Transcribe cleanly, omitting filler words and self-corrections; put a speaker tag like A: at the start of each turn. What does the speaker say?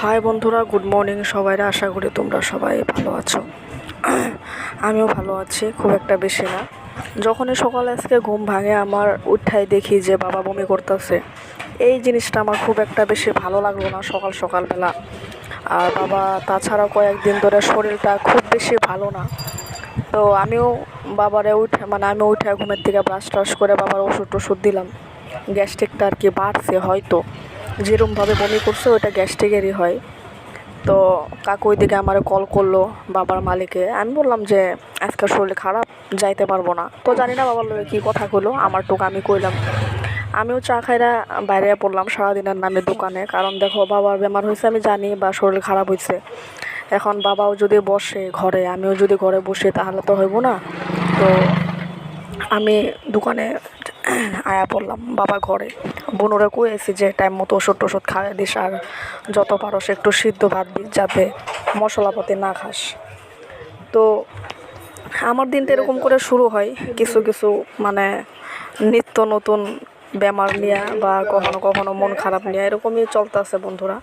A: High বন্ধুরা, good morning সবাইরা। আশা করি তোমরা সবাই ভালো আছো। আমিও ভালো আছি, খুব একটা বেশি না। যখনই সকালে আজকে ঘুম ভাঙে আমার, উঠাই দেখি যে বাবা বমি করতেছে। এই জিনিসটা আমার খুব একটা বেশি ভালো লাগলো না সকালবেলা। আর বাবা তাছাড়াও কয়েকদিন ধরে শরীরটা খুব বেশি ভালো না। তো আমিও আমি উঠে ঘুমের থেকে ব্রাশ টাশ করে বাবার ওষুধ দিলাম। গ্যাস্ট্রিকটা আর কি বাড়ছে, হয়তো যেরমভাবে বমি করছে ওইটা গ্যাস্ট্রিকেরই হয়। তো কাকু ওইদিকে আমার কল করলো, বাবার মালিকে। আমি বললাম যে আজকে শরীর খারাপ, যাইতে পারবো না। তো জানি না বাবার লোকে কী কথা কইলো, আমার টুক আমি কইলাম। আমিও চা খাইরা বাইরে পড়লাম সারাদিনের নামে দোকানে। কারণ দেখো, বাবার বেমার হয়েছে আমি জানি, বা শরীর খারাপ হয়েছে। এখন বাবাও যদি বসে ঘরে, আমিও যদি ঘরে বসি, তাহলে তো হইব না। তো আমি দোকানে আয়া পড়লাম বাবা ঘরে। বোনরে কয়েছি যে টাইম মতো ওষুধ খাওয়াই দিস, আর যত পারস একটু সিদ্ধ ভাত দিস, যাতে মশলাপাতি না খাস। তো আমার দিনটা এরকম করে শুরু হয়, কিছু মানে নিত্য নতুন বেমার নিয়ে বা কখনো কখনো মন খারাপ নিয়ে, এরকমই চলতেছে বন্ধুরা।